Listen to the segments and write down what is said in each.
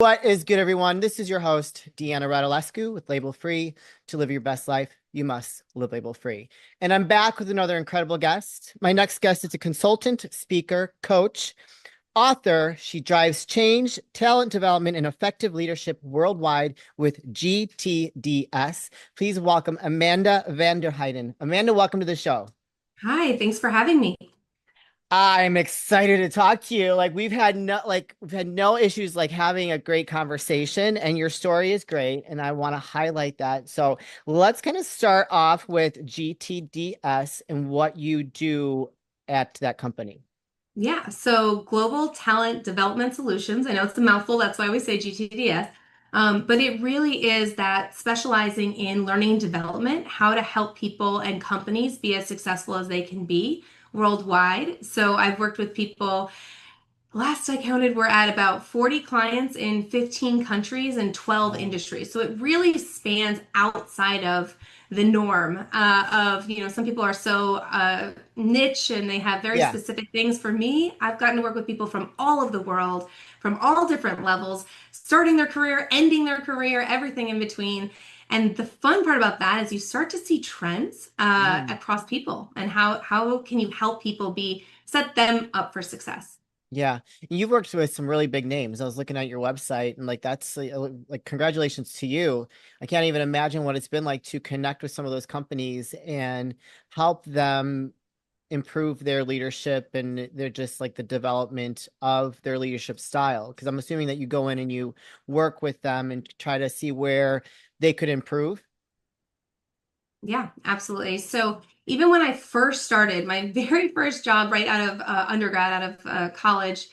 What is good, everyone? This is your host, Deanna Radulescu with Label Free. To live your best life, you must live label free. And I'm back with another incredible guest. My next guest is a consultant, speaker, coach, author. She drives change, talent development, and effective leadership worldwide with GTDS. Please welcome Amanda Van Der Heiden. Amanda, welcome to the show. Hi, thanks for having me. I'm excited to talk to you. We've had no issues like having a great conversation, and your story is great, and I want to highlight that. So let's kind of start off with GTDS and what you do at that company. Yeah, so Global Talent Development Solutions. I know it's a mouthful, that's why we say GTDS. But it really is that specializing in learning and development, how to help people and companies be as successful as they can be worldwide. So I've worked with people. Last I counted, we're at about 40 clients in 15 countries and 12 Wow. industries. So it really spans outside of the norm some people are so niche and they have very Yeah. specific things. For me, I've gotten to work with people from all over the world, from all different levels, starting their career, ending their career, everything in between. And the fun part about that is you start to see trends Mm. across people and how can you help people be set them up for success. Yeah, you've worked with some really big names. I was looking at your website and like congratulations to you. I can't even imagine what it's been like to connect with some of those companies and help them improve their leadership and they're just like the development of their leadership style. Because I'm assuming that you go in and you work with them and try to see where they could improve. Yeah, absolutely. So even when I first started, my very first job right out of undergrad, out of college,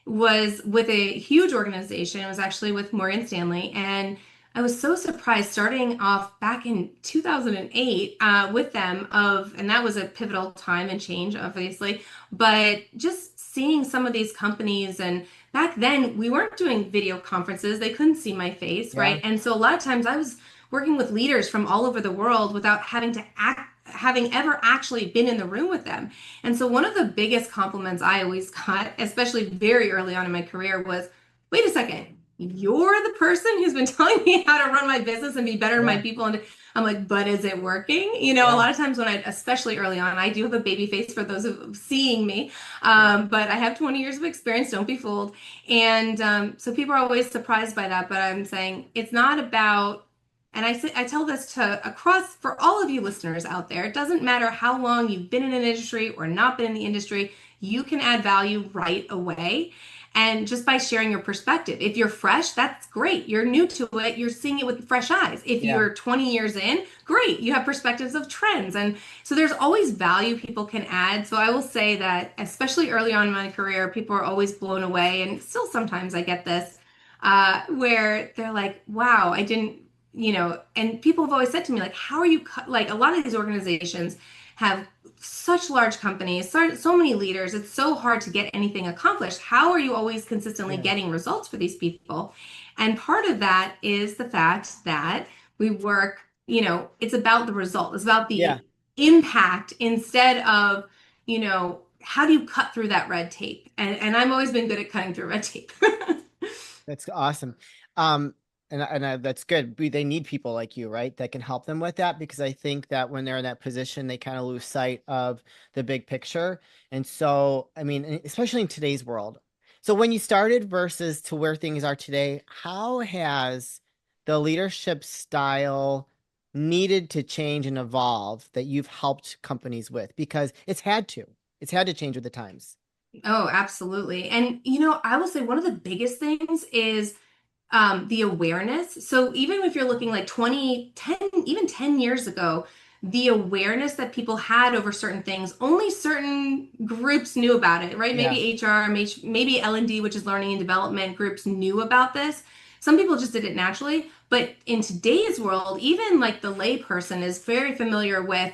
was with a huge organization. It was actually with Morgan Stanley. And I was so surprised starting off back in 2008 with them and that was a pivotal time and change, obviously, but just seeing some of these companies and back then we weren't doing video conferences. They couldn't see my face, Yeah. right? And so a lot of times I was working with leaders from all over the world without having ever actually been in the room with them. And so one of the biggest compliments I always got, especially very early on in my career, was, wait a second, you're the person who's been telling me how to run my business and be better to my Yeah. people. And I'm like, but is it working? A Yeah. lot of times especially early on, I do have a baby face for those of seeing me. Yeah. But I have 20 years of experience, don't be fooled. And so people are always surprised by that. But I'm saying it's not about and I tell this to across for all of you listeners out there. It doesn't matter how long you've been in an industry or not been in the industry, you can add value right away. And just by sharing your perspective. If you're fresh, that's great. You're new to it, you're seeing it with fresh eyes. If Yeah. you're 20 years in, great. You have perspectives of trends. And so there's always value people can add. So I will say that, especially early on in my career, people are always blown away. And still sometimes I get this where they're like, wow, I didn't and people have always said to me, like, how are you, like, a lot of these organizations have such large companies, so many leaders, it's so hard to get anything accomplished. How are you always consistently Yeah. getting results for these people? And part of that is the fact that we work, it's about the result, it's about Yeah. the impact instead of, how do you cut through that red tape? And I've always been good at cutting through red tape. That's awesome. Um, that's good. They need people like you, right? That can help them with that because I think that when they're in that position, they kind of lose sight of the big picture. And so, I mean, especially in today's world. So when you started versus to where things are today, how has the leadership style needed to change and evolve that you've helped companies with? Because it's had to. It's had to change with the times. Oh, absolutely. And I will say one of the biggest things is the awareness. So even if you're looking like 20, 10, even 10 years ago, the awareness that people had over certain things, only certain groups knew about it, right? Yeah. Maybe HR, maybe L&D, which is learning and development groups knew about this. Some people just did it naturally, but in today's world, even like the layperson is very familiar with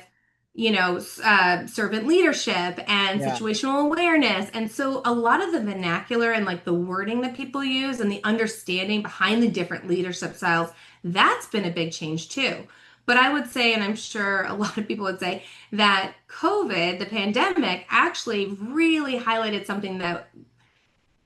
servant leadership and Yeah. situational awareness. And so a lot of the vernacular and like the wording that people use and the understanding behind the different leadership styles, that's been a big change too. But I would say, and I'm sure a lot of people would say, that COVID, the pandemic, actually really highlighted something that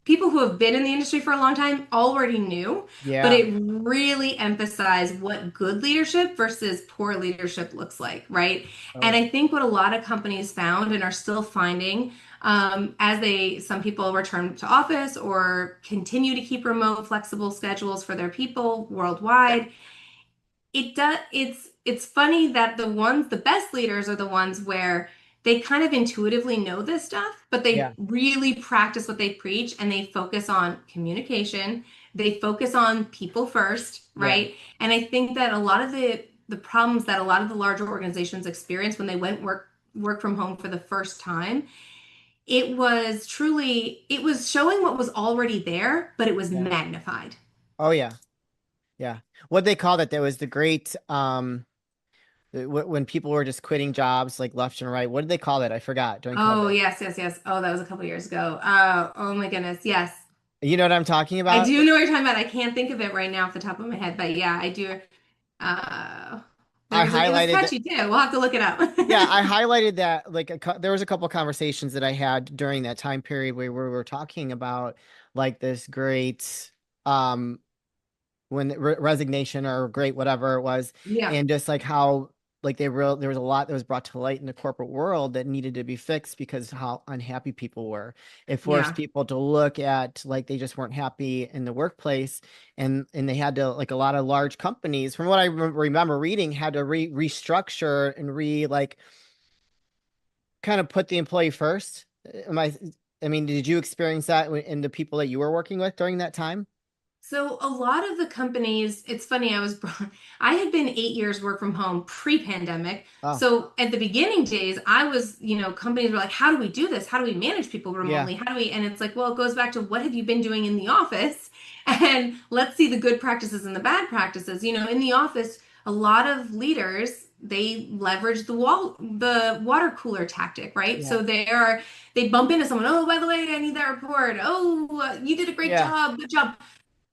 people who have been in the industry for a long time already knew, but Yeah. it really emphasized what good leadership versus poor leadership looks like, right? Oh And yeah. I think what a lot of companies found and are still finding, as some people return to office or continue to keep remote, flexible schedules for their people worldwide, it's funny that the best leaders are the ones where they kind of intuitively know this stuff, but they Yeah. really practice what they preach and they focus on communication. They focus on people first, Yeah. right? And I think that a lot of the problems that a lot of the larger organizations experience when they went work from home for the first time, it was showing what was already there, but it was Yeah. magnified. Oh yeah. Yeah. What they called it, there was the great when people were just quitting jobs like left and right. What did they call it? I forgot during Oh, COVID. yes, yes, yes. Oh, that was a couple years ago. Oh my goodness. Yes. You know what I'm talking I about? do know what you're talking about. I can't think of it right now off the top of my head, but yeah, I do. Uh, I it was highlighted that. catchy too. We'll have to look it up. Yeah, I highlighted that like there was a couple conversations that I had during that time period where we were talking about like this great um when resignation or great whatever it was, Yeah, and just like how like there was a lot that was brought to light in the corporate world that needed to be fixed because how unhappy people were. It forced yeah. people to look at like they just weren't happy in the workplace, and they had to like a lot of large companies from what I remember reading had to restructure and like kind of put the employee first. Am I mean, did you experience that in the people that you were working with during that time? So a lot of the companies, it's funny, I had been 8 years work from home pre-pandemic. Oh, So at the beginning days, I was, companies were like, how do we do this? How do we manage people yeah, remotely? How do we, and it's like, well, it goes back to what have you been doing in the office? And let's see the good practices and the bad practices. In the office, a lot of leaders, they leverage the water cooler tactic, right? yeah, So they bump into someone, oh, by the way, I need that report. Oh, you did a great yeah, job. Good job,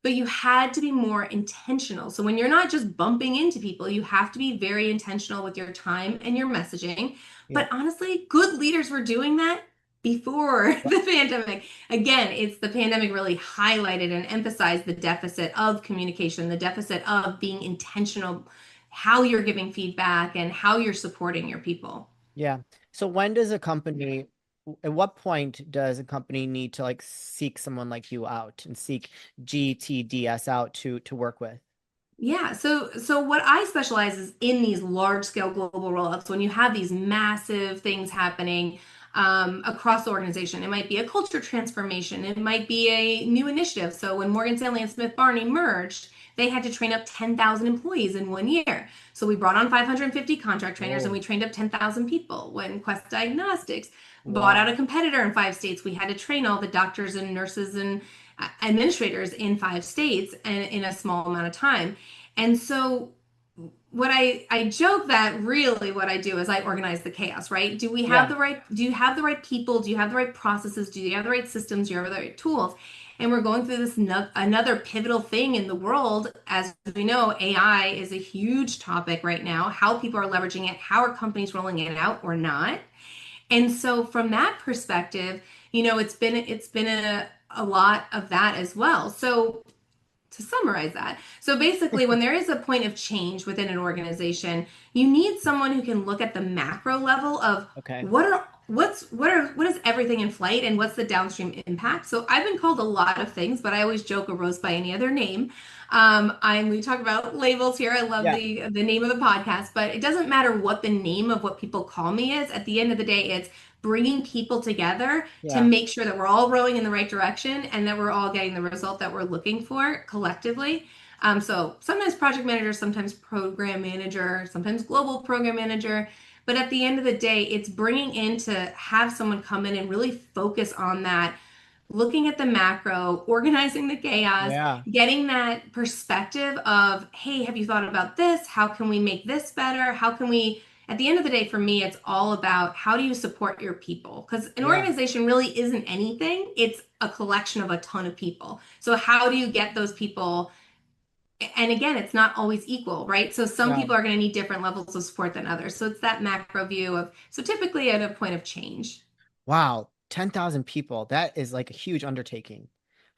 but you had to be more intentional. So when you're not just bumping into people, you have to be very intentional with your time and your messaging. yeah. But honestly, good leaders were doing that before the pandemic. Again, it's the pandemic really highlighted and emphasized the deficit of communication, the deficit of being intentional, how you're giving feedback and how you're supporting your people. Yeah. So when does a company, at what point does a company need to like seek someone like you out and seek GTDS out to work with? Yeah, so what I specialize is in these large scale global rollouts when you have these massive things happening across the organization. It might be a culture transformation, it might be a new initiative. So when Morgan Stanley and Smith Barney merged, they had to train up 10,000 employees in 1 year. So we brought on 550 contract trainers and Oh, we trained up 10,000 people. When Quest Diagnostics bought out wow. a competitor in 5 states, we had to train all the doctors and nurses and administrators in 5 states and in a small amount of time. And so I joke that really what I do is I organize the chaos, right? Yeah. Do you have the right people? Do you have the right processes? Do you have the right systems? Do you have the right tools? And we're going through this another pivotal thing in the world. As we know, AI is a huge topic right now. How people are leveraging it, how are companies rolling it out or not? And so from that perspective, it's been a lot of that as well. So to summarize that. So basically, when there is a point of change within an organization, you need someone who can look at the macro level of Okay. what is everything in flight and what's the downstream impact. So I've been called a lot of things, but I always joke a rose by any other name. We talk about labels here. I love Yeah. the name of the podcast, but it doesn't matter what the name of what people call me is. At the end of the day, it's bringing people together to Yeah. make sure that we're all rowing in the right direction and that we're all getting the result that we're looking for collectively. So sometimes project manager, sometimes program manager, sometimes global program manager. But at the end of the day, it's bringing in to have someone come in and really focus on that, looking at the macro, organizing the chaos, Yeah. getting that perspective of, hey, have you thought about this? How can we make this better? How can we, at the end of the day, for me, it's all about how do you support your people? Because an Yeah. organization really isn't anything, it's a collection of a ton of people. So, how do you get those people? And again, it's not always equal, right? So, some No. people are going to need different levels of support than others. So, it's that macro view of, so typically at a point of change. Wow. 10,000 people. That is like a huge undertaking.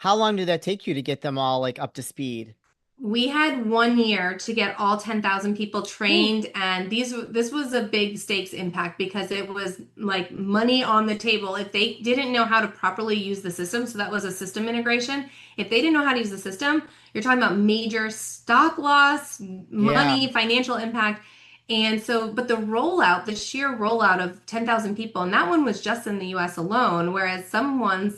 How long did that take you to get them all like up to speed? We had 1 year to get all 10,000 people Ooh. trained, and this was a big stakes impact because it was like money on the table. If they didn't know how to properly use the system, so that was a system integration. If they didn't know how to use the system, you're talking about major stock loss, Yeah. money, financial impact. And so, but the rollout, the sheer rollout of 10,000 people, and that one was just in the US alone, whereas some ones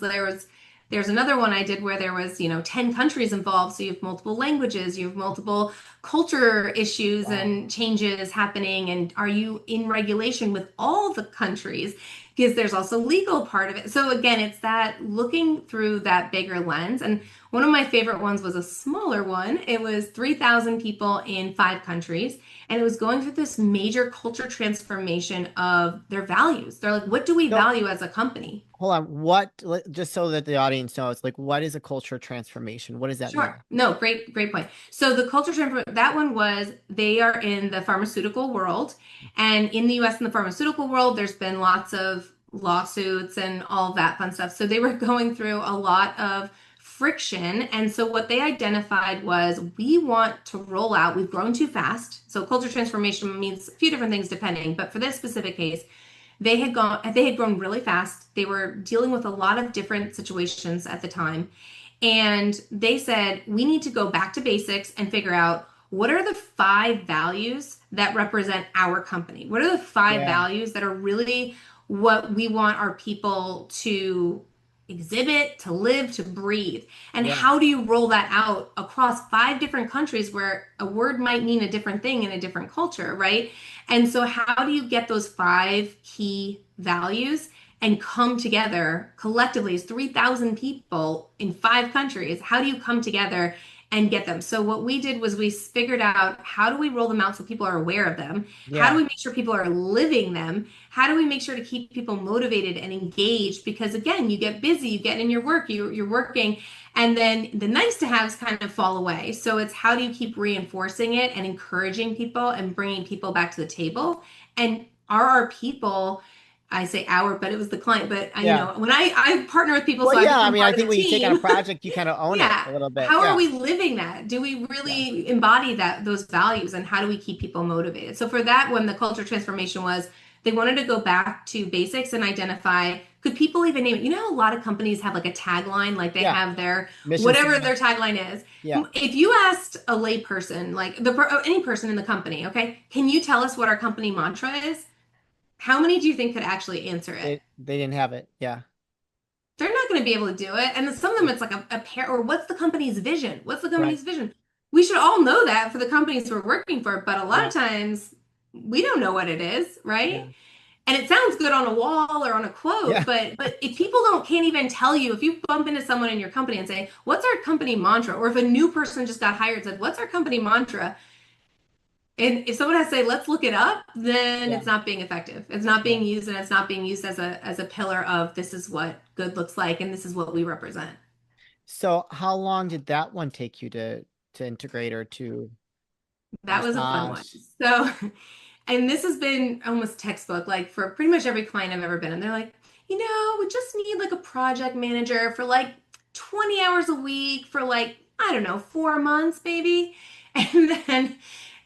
there's another one I did where there was, 10 countries involved. So you have multiple languages, you have multiple culture issues Wow. and changes happening. And are you in regulation with all the countries? Because there's also legal part of it. So again, it's that looking through that bigger lens. And one of my favorite ones was a smaller one. It was 3,000 people in 5 countries. And it was going through this major culture transformation of their values. They're like, what do we So value as a company? hold on. Just so that the audience knows, like, what is a culture transformation? What does that Sure. mean? No, great point. So the culture transfer, that one was they are in the pharmaceutical world. And in the US and the pharmaceutical world, there's been lots of lawsuits and all of that fun stuff. So they were going through a lot of friction. And so what they identified was we want to roll out, we've grown too fast. So culture transformation means a few different things depending, but for this specific case, they had grown really fast. They were dealing with a lot of different situations at the time. And they said, we need to go back to basics and figure out what are the 5 values that represent our company? What are the five Yeah. values that are really what we want our people to exhibit, to live, to breathe? And Yeah. how do you roll that out across 5 different countries where a word might mean a different thing in a different culture, right? And so, how do you get those 5 key values and come together collectively as 3,000 people in 5 countries? How do you come together and get them? So what we did was we figured out how do we roll them out so people are aware of them? How do Yeah. we make sure people are living them? How do we make sure to keep people motivated and engaged? Because again, you get busy, you get in your work, you're working, and then the nice to haves kind of fall away. So it's how do you keep reinforcing it and encouraging people and bringing people back to the table? And are our people, I say our, but it was the client. But Yeah. when I partner with people, Well, so I yeah. I become mean, I part think of the when you take on a team. project, you kind of own it Yeah. a little bit. How are Yeah. we living that? Do we Yeah. really embody those values, and how do we keep people motivated? So for that one, the culture transformation was they wanted to go back to basics and identify could people even name it? You know how a lot of companies have like a tagline, like they Yeah. have their Mission whatever statement. their tagline is. Yeah. If you asked a layperson, like any person in the company, okay, can you tell us what our company mantra is? How many do you think could actually answer it? They didn't have it. Yeah. They're not going to be able to do it. And then some of them, Yeah. it's like a pair, or what's the company's vision? What's the Right. company's vision? We should all know that for the companies we're working for, but a lot Yeah. of times we don't know what it is, right? Yeah. And it sounds good on a wall or on a quote, Yeah. but if people don't can't even tell you, if you bump into someone in your company and say, "What's our company mantra?" or if a new person just got hired and said, "What's our company mantra?" And if someone has to say, let's look it up, then Yeah. it's not being effective. It's not Yeah. being used, and it's not being used as a pillar of this is what good looks like and this is what we represent. So how long did that one take you to integrate or to That was a fun one. massage? So, and this has been almost textbook, like for pretty much every client I've ever been in. They're like, we just need like a project manager for like 20 hours a week for like, I don't know, 4 months maybe.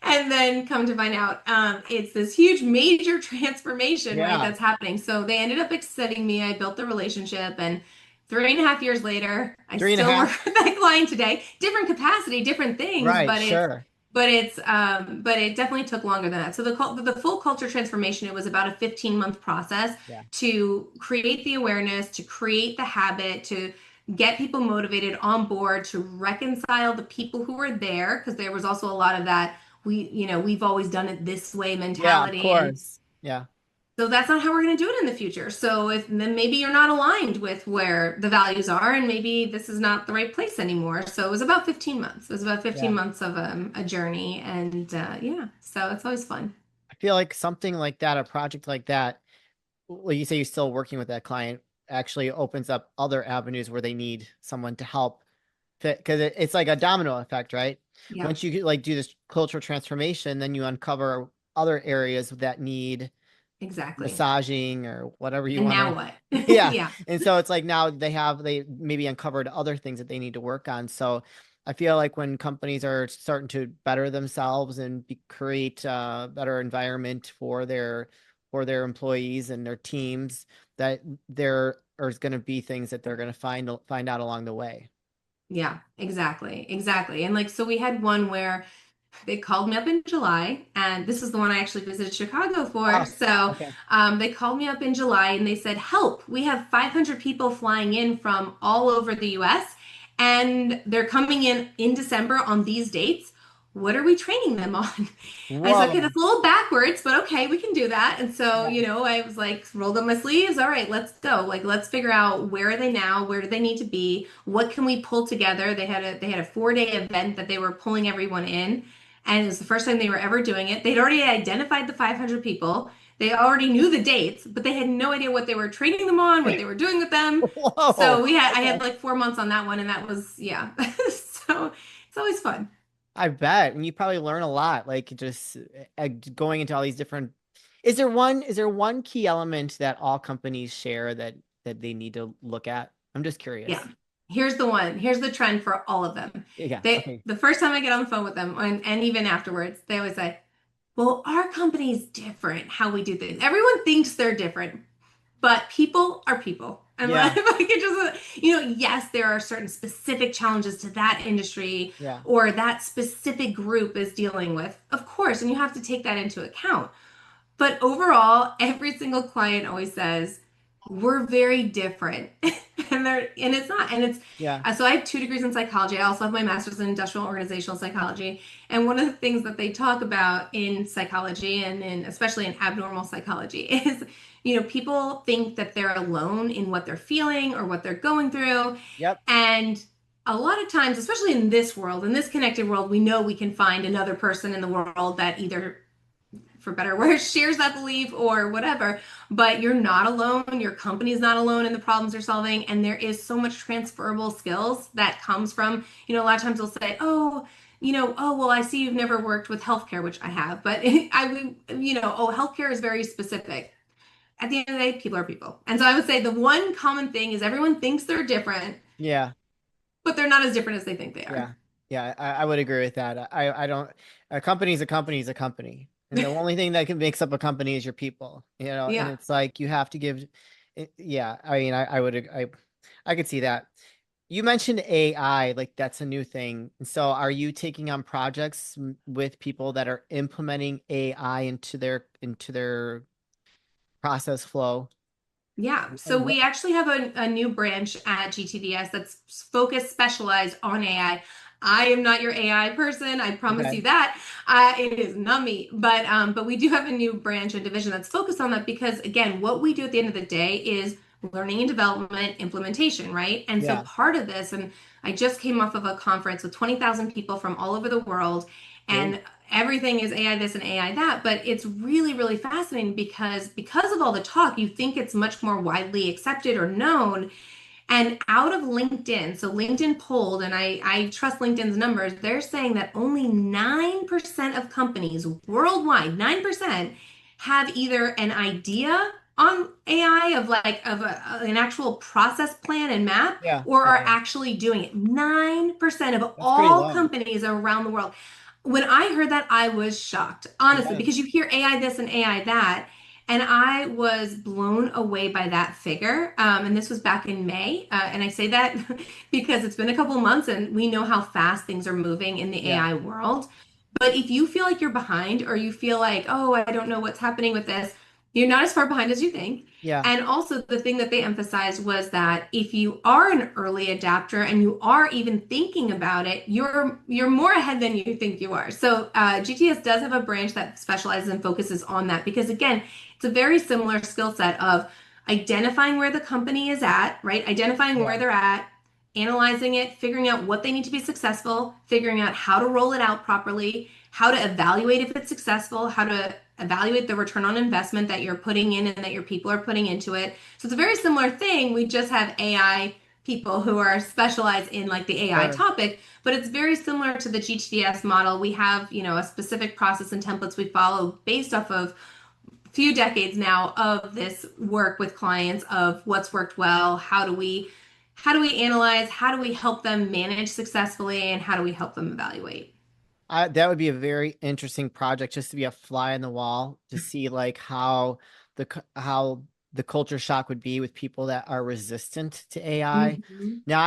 And then come to find out, it's this huge major transformation, right, Yeah. that's happening. So they ended up extending me. I built the relationship, and 3.5 years later, I Three and a still half. work with that client today. Different capacity, different things, Right. but Sure. but it definitely took longer than that. So the full culture transformation, it was about a 15-month process Yeah. to create the awareness, to create the habit, to get people motivated on board, to reconcile the people who were there, because there was also a lot of that we've always done it this way Yeah, of mentality. And course. Yeah. so that's not how we're going to do it in the future. So if then maybe you're not aligned with where the values are, and maybe this is not the right place anymore. So it was about 15 months. It was about 15 Yeah. months of a journey. And yeah, so it's always fun. I feel like something like that, a project like that, like you say, you're still working with that client, actually opens up other avenues where they need someone to help fit because it's like a domino effect, right? Yeah. Once you like do this cultural transformation, then you uncover other areas that need Exactly. massaging or whatever you And want now to. what? Yeah. Yeah. And so it's like now they maybe uncovered other things that they need to work on. So I feel like when companies are starting to better themselves and create a better environment for their employees and their teams, that there are going to be things that they're going to find out along the way. Yeah, exactly. Exactly. And like, so we had one where they called me up in July, and this is the one I actually visited Chicago for. Oh, So okay. they called me up in July and they said, "Help, we have 500 people flying in from all over the US, and they're coming in December on these dates. What are we training them on?" I said, "Okay, Whoa. that's a little backwards, but okay, we can do that." And so, Yeah. I was like, rolled up my sleeves. All right, let's go. Like, let's figure out where are they now? Where do they need to be? What can we pull together? They had a 4-day event that they were pulling everyone in. And it was the first time they were ever doing it. They'd already identified the 500 people. They already knew the dates, but they had no idea what they were training them on, what they were doing with them. Whoa. So I Okay. had like 4 months on that one, and that was, yeah. So it's always fun. I bet. And you probably learn a lot, like just going into all these different. Is there one key element that all companies share that they need to look at? I'm just Yeah. curious. Here's the one. Here's the trend for all of them. Yeah. Okay. The first time I get on the phone with them, and even afterwards, they always say, "Well, our company is different how we do things. Everyone thinks they're different, but people are people." And Yeah. if I could just, yes, there are certain specific challenges to that industry Yeah. or that specific group is dealing with, of course, and you have to take that into account. But overall, every single client always says, "We're very different." And it's not. And it's Yeah. so I have 2 degrees in psychology. I also have my master's in industrial organizational psychology. And one of the things that they talk about in psychology and especially in abnormal psychology is, people think that they're alone in what they're feeling or what they're going through. Yep. And a lot of times, especially in this world, in this connected world, we know we can find another person in the world that either, for better or worse, shares that belief or whatever. But you're not alone. Your company is not alone in the problems you're solving. And there is so much transferable skills that comes from, a lot of times they'll say, "Oh, oh, well, I see you've never worked with healthcare," which I have, but I would, "Oh, healthcare is very specific." At the end of the day, people are people. And so I would say the one common thing is everyone thinks they're different, Yeah. but they're not as different as they think they are. Yeah. Yeah. I would agree with that. I don't. A company is a company is a company, and the only thing that can makes up a company is your people. And Yeah. it's like you have to give. Yeah. I mean, I would. I could see that. You mentioned AI, like that's a new thing. And so are you taking on projects with people that are implementing AI into their process flow? Yeah, so And we actually have a new branch at GTDS that's focused, specialized on AI. I am not your AI person, I promise okay. you that. It is not me, but we do have a new branch and division that's focused on that because again, what we do at the end of the day is learning and development, implementation, right? And so Yeah. part of this, and I just came off of a conference with 20,000 people from all over the world, Great. and everything is AI this and AI that, but it's really, really fascinating because of all the talk, you think it's much more widely accepted or known. And out of LinkedIn, so LinkedIn polled, and I trust LinkedIn's numbers, they're saying that only 9% of companies worldwide, 9% have either an idea on AI of an actual process plan and map Yeah. or are Yeah. actually doing it. 9% of That's pretty all low. companies around the world. When I heard that, I was shocked, honestly, Yeah. because you hear AI this and AI that. And I was blown away by that figure. And this was back in May. And I say that because it's been a couple months and we know how fast things are moving in the Yeah. AI world. But if you feel like you're behind or you feel like, "Oh, I don't know what's happening with this," you're not as far behind as you think. Yeah. And also, the thing that they emphasized was that if you are an early adapter and you are even thinking about it, you're more ahead than you think you are. So GTS does have a branch that specializes and focuses on that because, again, it's a very similar skill set of identifying where the company is at, right? Identifying Yeah. where they're at, analyzing it, figuring out what they need to be successful, figuring out how to roll it out properly, how to evaluate if it's successful, how to evaluate the return on investment that you're putting in and that your people are putting into it. So it's a very similar thing. We just have AI people who are specialized in like the AI Sure. topic, but it's very similar to the GTDS model. We have, a specific process and templates we follow based off of few decades now of this work with clients of what's worked well, how do we analyze, how do we help them manage successfully, and how do we help them evaluate? That would be a very interesting project just to be a fly on the wall to see like how the culture shock would be with people that are resistant to AI. Mhm. Now,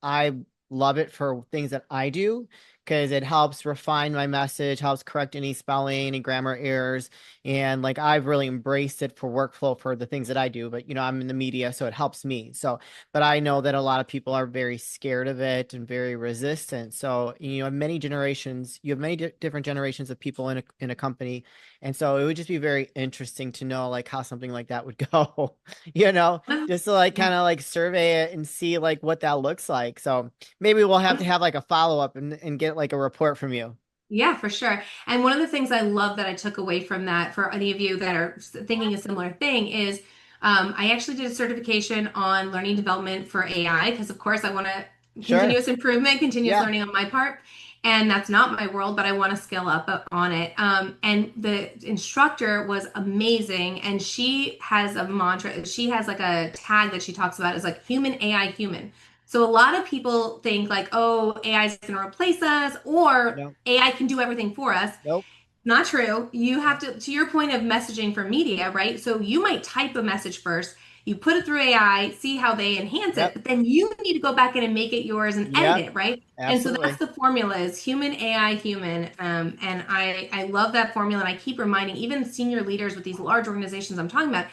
I love it for things that I do because it helps refine my message, helps correct any spelling and grammar errors. And like I've really embraced it for workflow for the things that I do, but I'm in the media, so it helps me. So but I know that a lot of people are very scared of it and very resistant. So, you have many different generations of people in a company. And so it would just be very interesting to know like how something like that would go, just to like Yeah. kind of like survey it and see like what that looks like. So maybe we'll have to have like a follow-up and get like a report from you. Yeah, for sure. And one of the things I love that I took away from that for any of you that are thinking a similar thing is I actually did a certification on learning development for AI because, of course, I want to Sure. continuous improvement, continuous Yeah. learning on my part. And that's not my world, but I want to scale up on it. And the instructor was amazing. And she has a mantra, she has like a tag that she talks about is like human, AI, human. So a lot of people think like, oh, AI is going to replace us, or No. AI can do everything for us. Nope. Not true. You have Nope. to your point of messaging for media, right? So you might type a message first, you put it through AI, see how they enhance it, Yep. but then you need to go back in and make it yours and edit Yep. it, right? And so that's Absolutely. the formula is human, AI, human. And I love that formula. And I keep reminding even senior leaders with these large organizations I'm talking about,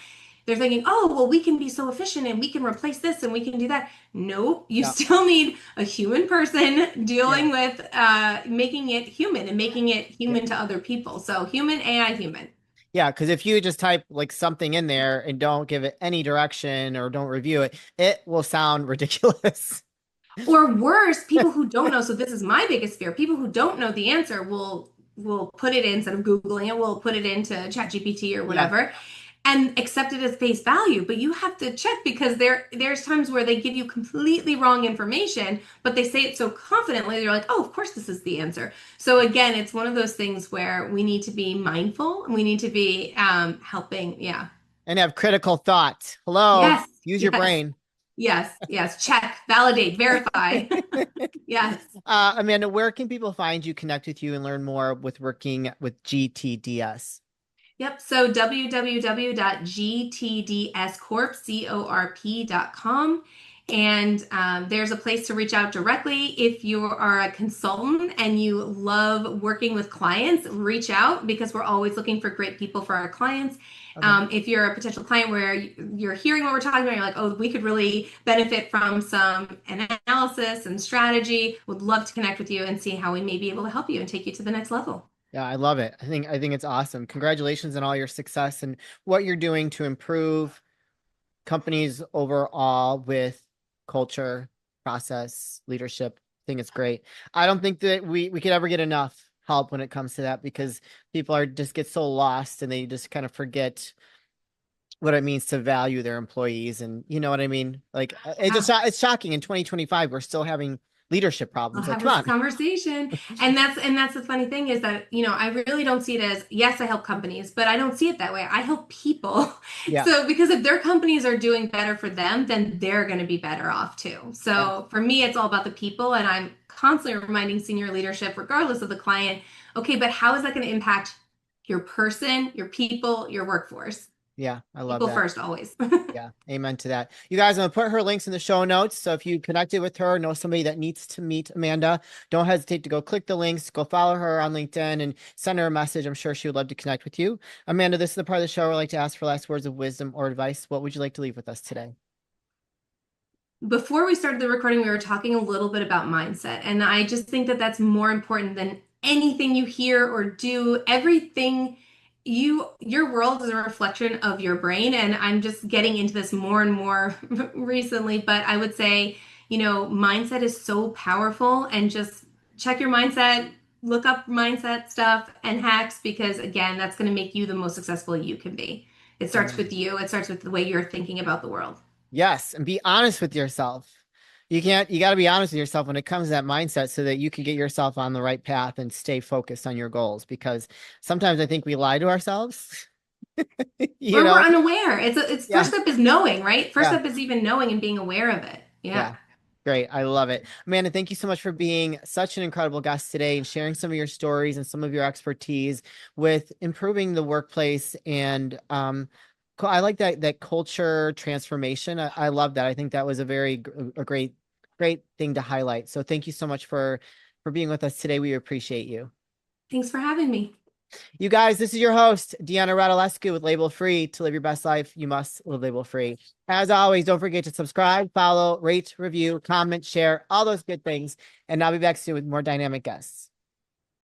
they're thinking, oh, well, we can be so efficient and we can replace this and we can do that. Nope, you Yeah. still need a human person Yeah. dealing with making it human and making it Yep. human to other people. So human, AI, human. Yeah, because if you just type like something in there and don't give it any direction or don't review it, it will sound ridiculous. Or worse, people who don't know. So this is my biggest fear. People who don't know the answer will put it in instead of Googling it, will put it into ChatGPT or Yeah, whatever and accept it as face value. But you have to check because there's times where they give you completely wrong information, but they say it so confidently, you're like, oh, of course this is the answer. So again, it's one of those things where we need to be mindful and we need to be helping. Yeah. and have critical thought. Hello, Yes. use your Yes. brain. Yes. Yes. Check, validate, verify. Yes. Amanda, where can people find you, connect with you, and learn more with working with GTDS? Yep. So www.gtdscorp.com. And there's a place to reach out directly. If you are a consultant and you love working with clients, reach out because we're always looking for great people for our clients. Okay. If you're a potential client where you're hearing what we're talking about, you're like, oh, we could really benefit from some analysis and strategy, would love to connect with you and see how we may be able to help you and take you to the next level. Yeah, I love it. I think it's awesome. Congratulations on all your success and what you're doing to improve companies overall with culture, process, leadership. I think it's great. I don't think that we could ever get enough help when it comes to that because people are just get so lost and they just kind of forget what it means to value their employees and you know what I mean? Like it's shocking in 2025 we're still having leadership I'll problems. Like have come this on. conversation. And that's the funny thing is that, I really don't see it as, yes, I help companies, but I don't see it that way. I help people. Yeah. So because if their companies are doing better for them, then they're going to be better off too. Yeah. So for me, it's all about the people. And I'm constantly reminding senior leadership, regardless of the client, okay, but how is that going to impact your person, your people, your workforce? Yeah, I love People that. first, always. Yeah, amen to that. You guys, I'm gonna put her links in the show notes. So if you connected with her, know somebody that needs to meet Amanda, don't hesitate to go click the links, go follow her on LinkedIn and send her a message. I'm sure she would love to connect with you. Amanda, this is the part of the show where I like to ask for last words of wisdom or advice. What would you like to leave with us today? Before we started the recording, we were talking a little bit about mindset, and I just think that that's more important than anything you hear or do. Everything your world is a reflection of your brain, and I'm just getting into this more and more recently, but I would say, mindset is so powerful and just check your mindset, look up mindset stuff and hacks because again, that's going to make you the most successful you can be. It starts Amen. with you. It starts with the way you're thinking about the world. Yes, and be honest with yourself. You got to be honest with yourself when it comes to that mindset so that you can get yourself on the right path and stay focused on your goals because sometimes I think we lie to ourselves. You Or we're know? unaware. It's first Yeah. step is knowing, right? First Yeah. step is even knowing and being aware of it. Yeah. Yeah. Great. I love it. Amanda, thank you so much for being such an incredible guest today and sharing some of your stories and some of your expertise with improving the workplace. And I like that culture transformation. I love that. I think that was a great thing to highlight. So thank you so much for being with us today. We appreciate you. Thanks for having me. You guys, this is your host, Deanna Radulescu with Label Free. To live your best life, you must live label free. As always, don't forget to subscribe, follow, rate, review, comment, share, all those good things. And I'll be back soon with more dynamic guests.